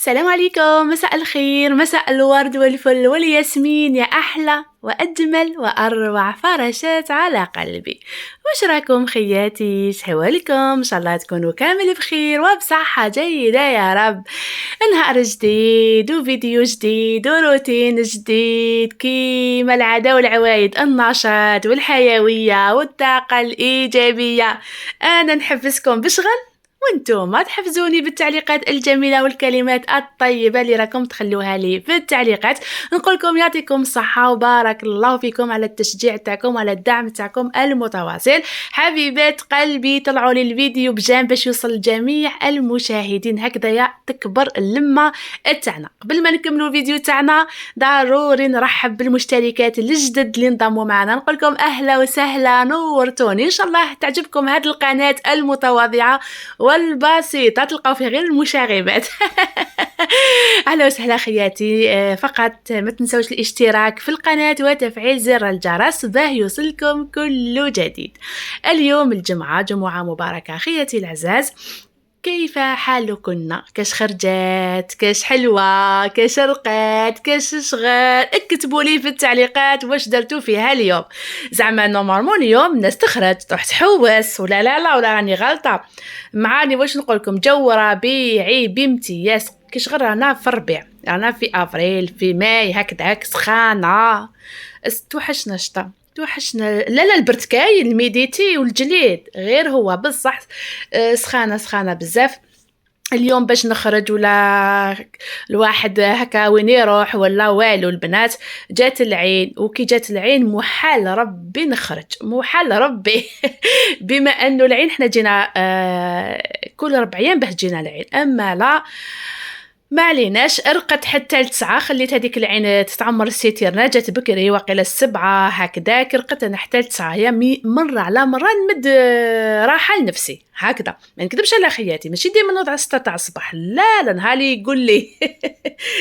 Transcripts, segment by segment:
السلام عليكم، مساء الخير، مساء الورد والفل والياسمين يا أحلى وأجمل وأروع فراشات على قلبي. واش راكم خياتي؟ شحوالكم؟ إن شاء الله تكونوا كامل بخير وبصحة جيدة يا رب. نهار جديد وفيديو جديد وروتين جديد كيما العادة والعوايد، النشاط والحيوية والطاقة الإيجابية. أنا نحفزكم بشغل وانتم تحفزوني بالتعليقات الجميلة والكلمات الطيبة اللي راكم تخلوها لي في التعليقات. نقولكم يعطيكم الصحة وبارك الله فيكم على التشجيع تاعكم وعلى الدعم تاعكم المتواصل. حبيبات قلبي طلعوا لي الفيديو بجانب باش يوصل لجميع المشاهدين، هكذا تكبر اللمة تاعنا. قبل ما نكملوا الفيديو تاعنا ضروري نرحب بالمشتركات الجدد اللي انضموا معنا، نقولكم اهلا وسهلا، نورتوني. ان شاء الله تعجبكم هذه القناة المتواضعة والبسيطة، تلقاو فيه غير المشاغبات. اهلا وسهلا خياتي. فقط ما تنسوش الاشتراك في القناة وتفعيل زر الجرس باه يوصلكم كل جديد. اليوم الجمعة، جمعة مباركة خياتي العزاز. كيف حالكن؟ كاش خرجات، كاش حلوة، كاش رقات، كاش شغل؟ اكتبوا لي في التعليقات واش درتوا فيها اليوم. زعما نورمالمون اليوم الناس تخرج تروح تحوس، ولا لا ولا راني غلطة؟ معاني واش نقولكم، جو ربيعي بامتياز. كاش غير رانا في الربيع، رانا في افريل، في ماي، هكذاك سخانة. توحشنا الشتا، توحشنا. لا البرد كاين، الميديتي والجليد غير هو بصح. سخانة بزاف. اليوم باش نخرج ولا الواحد هكا وين يروح ولا والو، البنات جات العين، وكي جات العين محال ربي نخرج، محال ربي. بما انه العين حنا جينا كل 4 ايام باه جينا العين، اما لا ما عليناش. ارقت حتى ل9، خليت هذيك العين تتعمر السيتيرنا، جات بكري واقيلا 7 هكذاك، رقت انا حتى ل9. هي مره على مره نمد راحه لنفسي هكذا، ما نكذبش على خياتي، ماشي ديما نوض على 6 تاع الصباح، لا نهاري يقول لي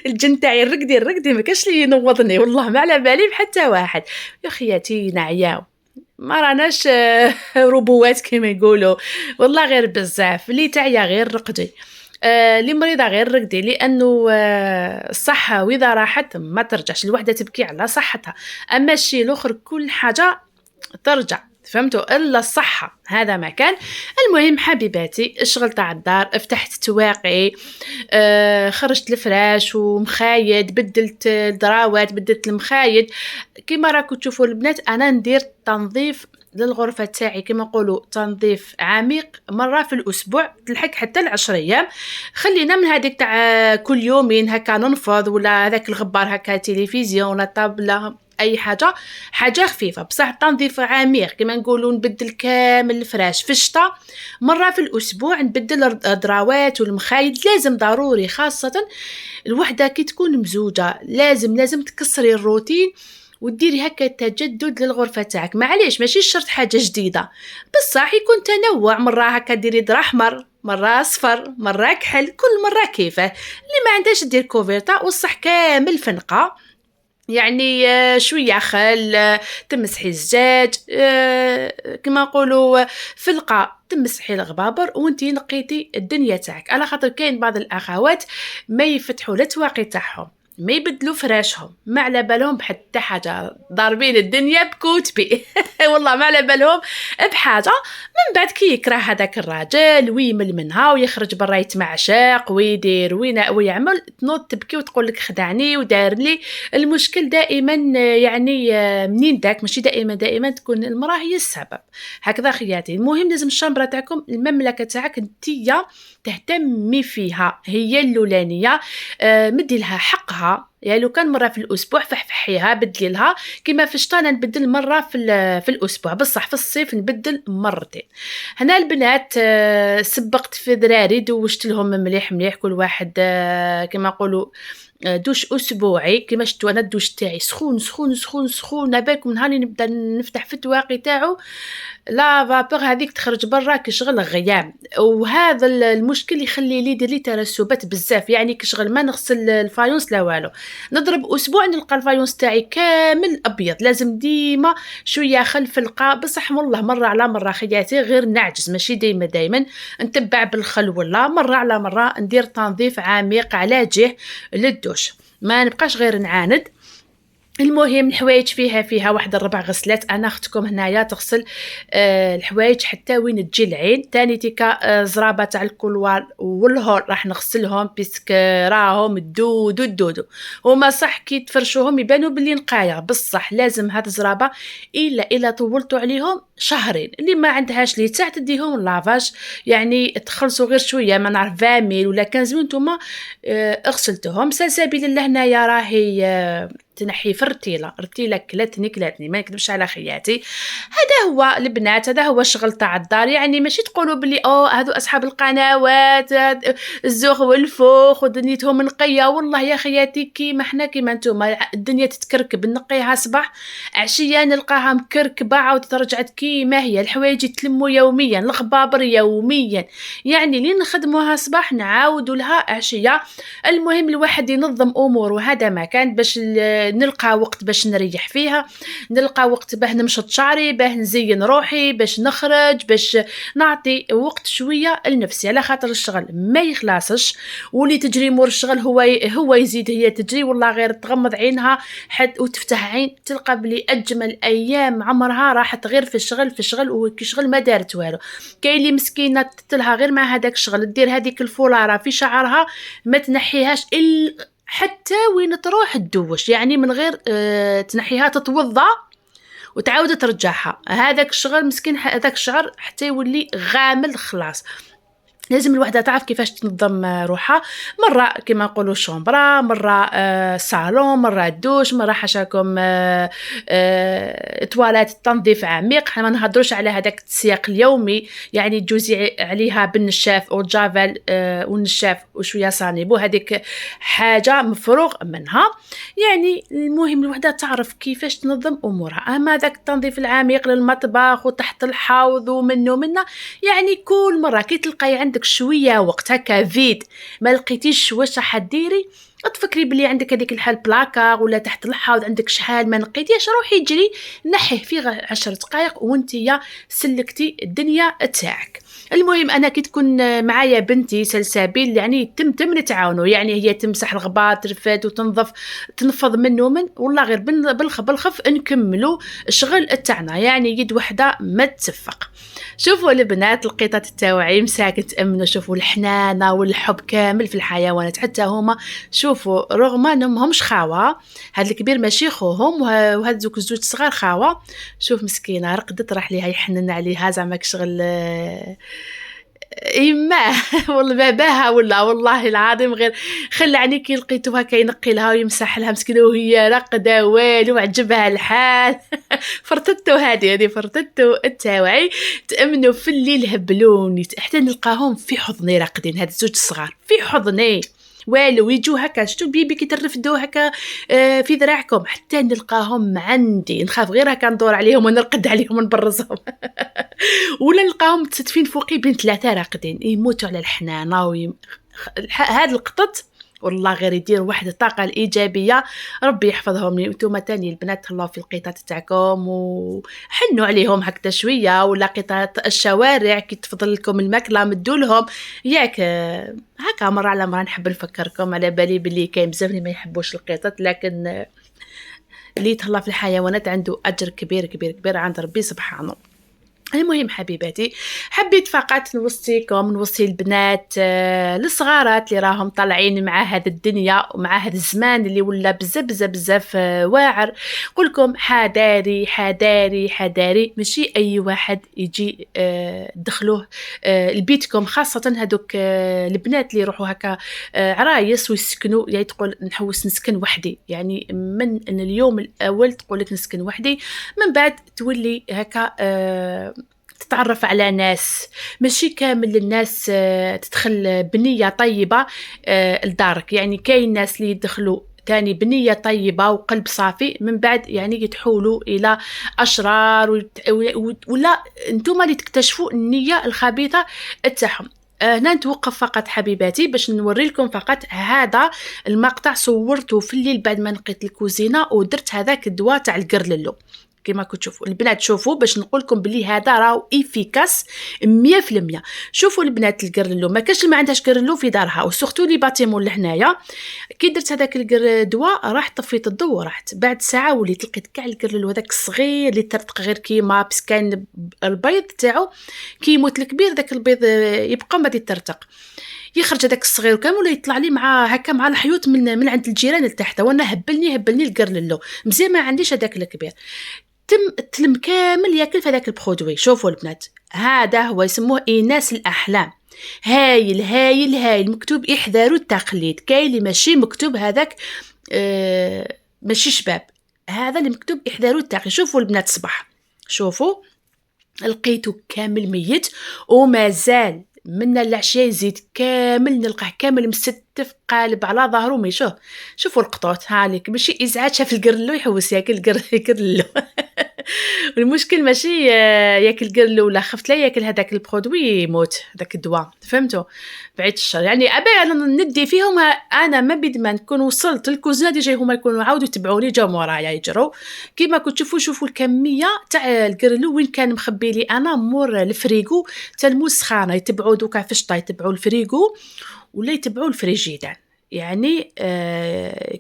الجن تاعي رقدي ما كاش لي ينوضني، والله ما على بالي بحتى واحد. يا خياتي نعياو، ما راناش ربوات كما يقولوا، والله غير بزاف. اللي تعيا غير رقدي، اللي مريضه غير رقدي، لانه الصحه واذا راحت ما ترجعش. الوحده تبكي على صحتها، اما الشيء الاخر كل حاجه ترجع، فهمتوا؟ الا الصحه هذا ما كان. المهم حبيباتي، الشغل تاع الدار، فتحت تواقي، خرجت الفراش ومخايد، بدلت الدراوات، بدلت المخايد. كما راكم تشوفوا البنات، انا ندير تنظيف للغرفة تاعي كما نقولوا تنظيف عميق مرة في الأسبوع، تلحق حتى ل10 أيام. خلينا من هذيك تاع كل يومين هكا ننفض، ولا هذاك الغبار هكا تلفزيون ولا طابلة، أي حاجة خفيفة. بصح تنظيف عميق كما نقولوا، نبدل كامل الفراش. في الشتاء مرة في الأسبوع نبدل الدراوات والمخايد، لازم ضروري، خاصة الوحدة كي تكون مزوجة لازم تكسري الروتين وديري هكا تجدد للغرفة تاعك. معليش ماشي شرط حاجة جديدة، بصح يكون تنوع، مرة هكا ديري در احمر، مرة اصفر، مرة كحل، كل مرة كيفه. اللي ما عندهاش دير كوفيرتا والصح كامل فنقة، يعني شوية خل، تمسحي الزجاج، كما نقولوا فلقة تمسحي الغبابر وانتي نقيتي الدنيا تاعك. على خاطر كاين بعض الاخوات ما يفتحوا التواقي تاعهم، ما يبدلوا فراشهم، ما على بالهم بحتى حاجه، ضاربين الدنيا بكوتبي. والله ما على بالهم بحاجه. من بعد كي يكره هذاك الراجل ويمل منها ويخرج برا يتمعشق ويدير ويعمل، تنوض تبكي وتقول لك خدعني ودار لي. المشكل دائما يعني منين داك، ماشي دائما تكون المراه هي السبب. هكذا خياتي. المهم لازم الشامبره تاعكم، المملكه تاعك انتيا تهتمي فيها، هي اللولانيه. مدي لها حقها، يعني لو كان مرة في الأسبوع فحفحيها، بدلي لها. كما في الشتاء نبدل مرة في الأسبوع، بصح في الصيف نبدل مرتين. هنا البنات سبقت في دراري، دوشت لهم مليح كل واحد كما نقولوا دوش اسبوعي. كما شفتوا انا الدوش تاعي سخون. بالكم نهاري نبدا نفتح في التواقي تاعو، لا فابور هذيك تخرج برا كشغل غيام. وهذا المشكل يخلي لي يدير لي ترسبات بزاف، يعني كشغل ما نغسل الفايونس لا والو، نضرب اسبوع نلقى الفايونس تاعي كامل ابيض. لازم ديما شويه خلف القاع، بصح والله مره على مره خياتي غير نعجز، ماشي دايما نتبع بالخل، ولا مره على مره ندير تنظيف عميق على جهه للدوش، ما نبقاش غير نعاند. المهم الحوايج فيها واحد 4 غسلات. انا اختكم هنايا تغسل الحوايج حتى وين تجي العين. تاني تيكا زرابه تاع الكلوار والهور راح نغسلهم بيسك راهم الدودو هما صح كي تفرشوهم يبانوا باللي نقايه، بصح لازم هاد الزرابه الا طولتوا عليهم شهرين. اللي ما عندهاش لي تاع تديهم لافاج، يعني تخلصوا غير شويه، ما نعرف 20 ميل ولا 15 ميل نتوما غسلتهم. سلسبيل الله هنايا راهي تنحي في الرتيله كلاتني ما نكذبش على خياتي. هذا هو البنات، هذا هو الشغل تاع الدار. يعني ماشي تقولوا بلي هادو اصحاب القنوات الزوخ والفوخ ودنيتهم نقيه. والله يا خياتي كيما حنا كيما نتوما، الدنيا تتكركب، نقيها صباح عشيه نلقاها مكركبه عاود ترجعت كيما هي. الحوايج يتلموا يوميا، الخبابر يوميا، يعني لين نخدموها صباح نعاودوا لها عشيه. المهم الواحد ينظم اموره، هذا ما كان باش نلقى وقت باش نريح فيها، نلقى وقت باه نمشط شعري، باه نزين روحي، باش نخرج، باش نعطي وقت شويه لنفسي، على خاطر الشغل ما يخلصش. واللي تجري مور الشغل هو يزيد هي تجري. والله غير تغمض عينها وتفتح عين تلقى بلي اجمل ايام عمرها راحت غير في الشغل وكي شغل ما دارت والو. كاين اللي مسكينه تتلها غير مع هذاك الشغل، دير هذيك الفولاره في شعرها ما تنحيهاش حتى وين تروح تدوش، يعني من غير تنحيها تتوضا وتعاود ترجعها. هذاك الشغل مسكين، هذاك الشعر حتى يولي غامل خلاص. لازم الوحده تعرف كيفاش تنظم روحها. مره كما نقولوا شومبرا، مره صالون، مره دوش، مره حاشاكم تواليت تنظيف عميق. حنا ما نهضروش على هذاك السياق اليومي، يعني تجوزي عليها بالنشاف او جافل والنشاف وشويه صانيبو، هذيك حاجه مفروغ منها. يعني المهم الوحده تعرف كيفاش تنظم امورها. اما ذاك التنظيف العميق للمطبخ وتحت الحوض ومنه يعني كل مره كي تلقاي عندك شويه وقت هكا فيد ما لقيتيش واش راح ديري، تفكري بلي عندك هذيك الحال بلاكار ولا تحت الحوض عندك شحال ما نقيتيش، روحي جري نحيه في 10 دقائق وانتي سلكتي الدنيا تاعك. المهم انا كي تكون معايا بنتي سلسبيل يعني تم نتعاونوا، يعني هي تمسح الغبار ترفد وتنظف تنفض منه والله غير بالخف نكملوا الشغل تاعنا، يعني يد وحده ما تتفق. شوفوا البنات القطط تاوعي مساكن تامنوا، شوفوا الحنانه والحب كامل في الحيوانات، حتى هما شوفوا رغم انهم همش خاوه، هذا الكبير ماشي خوهم وهذوك الزوج صغار خاوه. شوف مسكينه رقدت راح ليها يحنن عليها زعما كشغل إما والله باباها ولا والله العظيم غير خلعني كي لقيتو هكا ينقي لها ويمسح لها مسكينه وهي راقده والو عجبها الحال. فرطتو هذه فرطتو التاوعي. تأمنوا في الليل هبلوني حتى نلقاهم في حضني راقدين، هاد الزوج الصغار في حضني والو يجوا هكا شتو البيبي كي ترفدوه هكا في ذراعكم، حتى نلقاهم عندي نخاف غير هكا ندور عليهم ونرقد عليهم ونبرزهم. ولا نلقاهم متستفين فوقي بين 3 راقدين يموتوا على الحنانه. هاد القطط والله غير يدير واحد الطاقه الايجابيه، ربي يحفظهم لي. نتوما تاني البنات تهلاو في القطط تاعكم وحنوا عليهم هكذا شويه، ولا قطط الشوارع كي تفضل لكم الماكله مدوا لهم ياك هكا. مره على مره نحب نفكركم، على بالي بلي كاين بزاف اللي ما يحبوش القطط، لكن اللي يتهلا في الحيوانات عنده اجر كبير كبير كبير عند ربي سبحانه. المهم حبيباتي حبيت فقط نوصي البنات الصغارات اللي راهم طالعين مع هذا الدنيا ومع هذا الزمان اللي ولا بزاف واعر، قولكم حذاري ماشي اي واحد يجي دخلوه لبيتكم، خاصه هذوك البنات اللي يروحوا هكا عرايس ويسكنوا، يعني تقول نحوس نسكن وحدي، يعني من ان اليوم الاول تقول لك نسكن وحدي، من بعد تولي هكا تتعرف على ناس. ماشي كامل الناس تدخل بنية طيبة لدارك، يعني كاين ناس اللي يدخلوا تاني بنية طيبة وقلب صافي، من بعد يعني يتحولوا إلى أشرار ولا انتم اللي تكتشفوا النية الخبيثة تاعهم. هنا نتوقف فقط حبيباتي باش نوري لكم فقط هذا المقطع صورته في الليل بعد ما نقيت الكوزينه ودرت هذاك الدواء تاع القرللو كما كتشوفوا البنات. شوفوا باش نقول لكم بلي هذا راهو افيكاس 100%. شوفوا البنات القرللو ما كاش اللي ما عندهاش قرللو في دارها وسورتو لي باتيمون لهنايا. كي درت هذاك الدواء راح طفيت الضوء ورحت بعد ساعه وليت لقيت كاع القرللو هذاك الصغير اللي ترتق غير كيما بس كان البيض تاعو كي يموت الكبير داك البيض يبقى ما يترتق يخرج هذاك الصغير كامل ولا يطلع لي مع هكا مع الحيوط من عند الجيران لتحت وانا هبلني القرللو مزيان ما عنديش هذاك الكبير. تلم كامل ياكل في هذاك البرودوي. شوفوا البنات هذا هو يسموه إناث الأحلام. هايل هايل هايل مكتوب احذروا التقليد. كاين اللي ماشي مكتوب هذاك ماشي شباب هذا اللي مكتوب احذروا التقليد. شوفوا البنات صباح شوفوا لقيته كامل ميت ومازال من العشيه يزيد كامل نلقاه كامل مستف قالب على ظهره ميشوه. شوفوا القطوط هاليك ماشي ازعاج شاف القرلو يحوس ياكل القرلو المشكل ماشي ياكل قرلو ولا خفت لا ياكل هذاك البرودوي يموت هذاك الدواء فهمتوا بعيد الشر. يعني ابي انا ندي فيهم انا ما بد ما نكون وصلت الكوزنه ديجا هما يكونوا عاودوا يتبعوني جاو مورايا يجروا كيما كتشوفوا. شوفوا الكميه تاع القرلو وين كان مخبي لي انا مور الفريغو تاع المسخانه. يتبعوا دوكا فاش يتبعوا الفريغو ولا يتبعوا الفريجيدان. يعني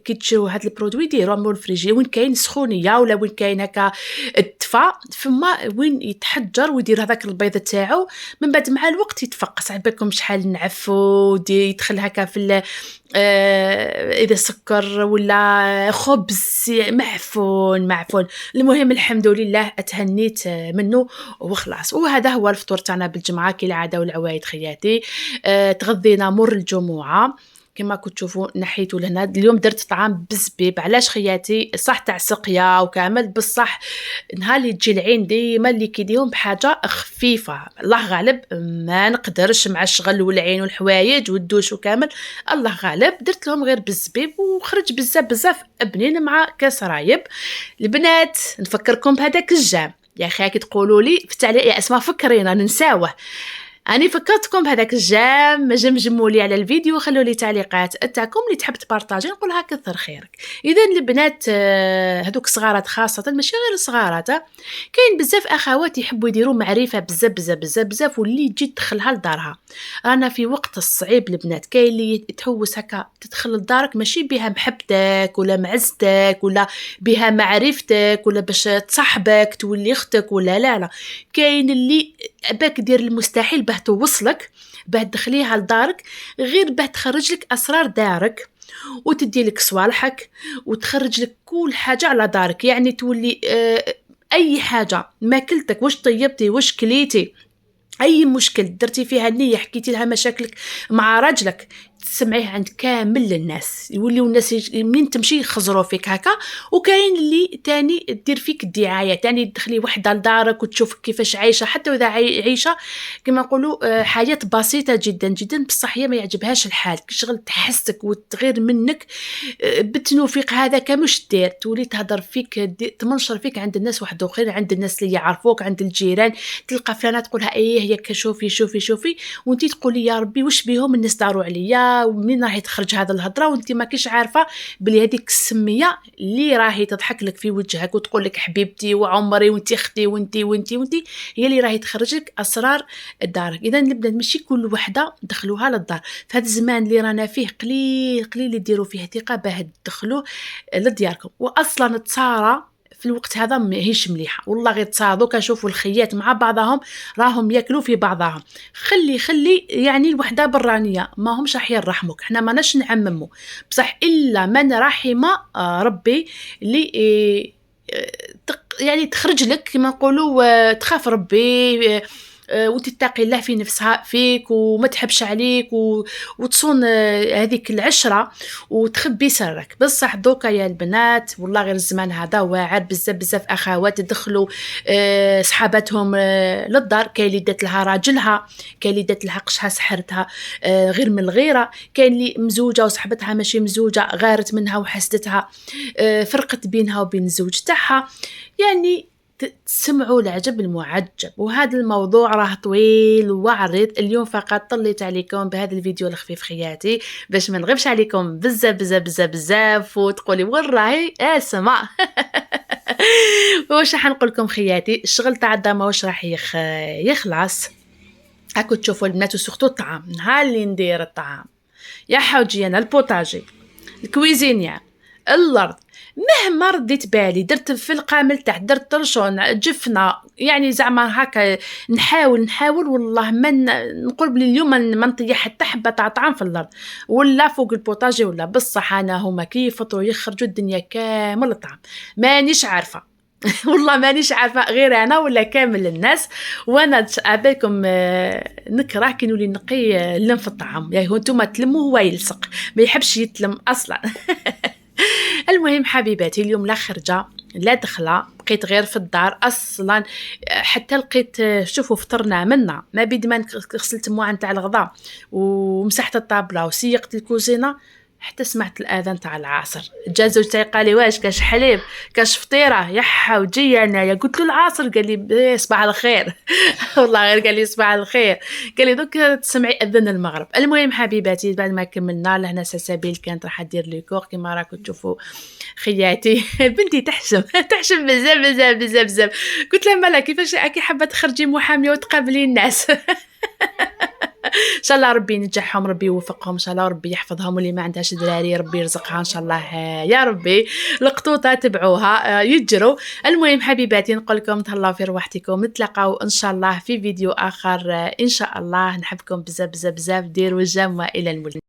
كي تشرو هاد البرودوي ديروا مول الفريجي وين كاين سخونيه ولا وين كاين هكا الدفا فما وين يتحجر ويدير هذاك البيض تاعو من بعد مع الوقت يتفقس. عبالكم شحال نعفو يدخل هكا في اذا سكر ولا خبز معفون. المهم الحمد لله اتهنيت منه وخلاص. وهذا هو الفطور تاعنا بالجمعه كي العاده والعوايد خياتي. تغذينا مر الجمعه كما كتشوفوا نحيتو لهنا. اليوم درت طعام بالزبيب. علاش خياتي صح تاع سقيا وكامل بصح نهار اللي تجي العين ديما اللي كيديهم بحاجه خفيفه. الله غالب ما نقدرش مع الشغل والعين والحوايج والدوش وكامل الله غالب درت لهم غير بالزبيب وخرج بزاف بنين مع كاس رايب. البنات نفكركم بهذاك الجام يا اخي كي تقولوا لي في التعليق يا اسماء فكرينا ننساوه. أنا فكرتكم بهذاك الجام جمجموا لي على الفيديو خلوا لي تعليقات تاعكم اللي تحب تبارطاجي نقولها كثر خيرك. اذا البنات هذوك الصغارات خاصه ماشي غير الصغارات كاين بزاف اخوات يحبوا يديروا معرفه بزاف واللي تجي تدخلها لدارها. انا في وقت الصعيب البنات كاين اللي تحوس هكا تدخل لدارك ماشي بها محبتك ولا معزتك ولا بها معرفتك ولا باش تصاحبك تولي اختك ولا لا كاين اللي باك دير المستحيل باه توصلك باه تدخليها لدارك غير باه تخرج لك اسرار دارك وتدي لك صوالحك وتخرج لك كل حاجه على دارك. يعني تولي اي حاجه ماكلتك واش طيبتي واش كليتي اي مشكل درتي فيها النيه حكيتي لها مشاكلك مع راجلك تسمعيه عند كامل الناس يوليو الناس منين تمشي يخزروا فيك هكا. وكاين اللي تاني دير فيك الدعايه تاني تدخلي وحده لدارك وتشوفك كيفاش عايشه حتى اذا عايشه كما نقولوا حياه بسيطه جدا بصح هي ما يعجبهاش الحال شغل تحسك وتغير منك بالتنوفيق هذا كامش دير تولي تهضر فيك تمنشر فيك عند الناس واحد اخرين عند الناس اللي يعرفوك عند الجيران تلقى فلانه تقولها ايه هي شوفي وانتي تقولي يا ربي واش بيهم الناس داروا عليا ومنين راهي تخرج هذا الهضره وانت ما كيش عارفه بلي هذيك السميه اللي راهي تضحك لك في وجهك وتقول لك حبيبتي وعمري وانت اختي وانت هي اللي راهي تخرج لك اسرار دارك. اذا البنات ماشي كل وحده دخلوها للدار في هذا الزمان اللي رانا فيه قليل يديروا فيه ثقه باه تدخلوا لدياركم. واصلا تصارى في الوقت هذا ماهيش مليحه والله غير تصادوا كنشوفوا الخيات مع بعضهم راهم ياكلوا في بعضهم. خلي يعني الوحده برانيه ما همش راح يرحموك. حنا ماناش نعمموا بصح الا من رحم ربي اللي يعني تخرج لك كما نقولوا تخاف ربي وتتقي الله في نفسها فيك وما تحبش عليك وتصون هذيك العشرة وتخبي سرك. بصح دوكا يا البنات والله غير الزمان هذا واعر بزاف اخوات يدخلوا صحاباتهم للدار. كاين اللي دات لها راجلها كاين اللي دات لها قشها سحرتها غير من الغيره كاين اللي مزوجه وصحبتها ماشي مزوجه غارت منها وحسدتها فرقت بينها وبين الزوج تاعها. يعني تسمعوا العجب المعجب. وهذا الموضوع راه طويل وعريض، اليوم فقط طليت عليكم بهذا الفيديو الخفيف خياتي باش ما نغيبش عليكم بزاف بزاف بزاف بزاف وتقولي وين راهي اسمع. واش راح نقول لكم خياتي، الشغل تاع الدار واش راح يخلص. هاكو تشوفوا البنات وسورتو الطعام، نهار اللي ندير الطعام يا حوجي انا البوطاجي الكويزينيا الارض، مهما رديت بالي درت في القامل تحت، درت طرشون جفنه، يعني زعما هكا نحاول والله ما نقول بلي اليوم ما نطيح حتى حبه تاع طعام في الارض ولا فوق البوطاجي ولا بصح انا هما كيفطروا يخرجوا الدنيا كامل الطعام مانيش عارفه. والله مانيش عارفه غير انا ولا كامل الناس. وانا عبالكم نكره كي نولي نقي اللم في الطعام، يعني نتوما تلموا هو يلصق ما يحبش يتلم اصلا. المهم حبيباتي، اليوم لا خرجه لا دخله، بقيت غير في الدار اصلا. حتى لقيت شوفوا فطرنا منا ما بيد ما غسلت موعن تاع الغداء ومسحت الطابله وسيقت الكوزينه حتى سمعت الاذان تاع العصر. جا زوج تاعي قال لي واش كاش حليب كاش فطيره يا حوجي انايا، قلت له العصر، قال لي صباح الخير. والله غير قال لي صباح الخير، قال لي دوك تسمعي اذان المغرب. المهم حبيباتي بعد ما كملنا لهنا سلسبيل كانت راح دير لي كور كيما راكم تشوفوا خياتي. بنتي تحشم بزاف بزاف بزاف بزاف. قلت لها مالا كيفاش راكي حابه تخرجي محاميه وتقابلي الناس؟ ان شاء الله ربي ينجحهم، ربي يوفقهم، ان شاء الله ربي يحفظهم، واللي ما عندهاش دراري ربي يرزقها ان شاء الله يا ربي. القطوطه تبعوها يجروا. المهم حبيباتي نقول لكم تهلاو في روحتكم، نتلاقاو ان شاء الله في فيديو اخر ان شاء الله. نحبكم بزاف بزاف بزاف، ديروا الجام والى المولد.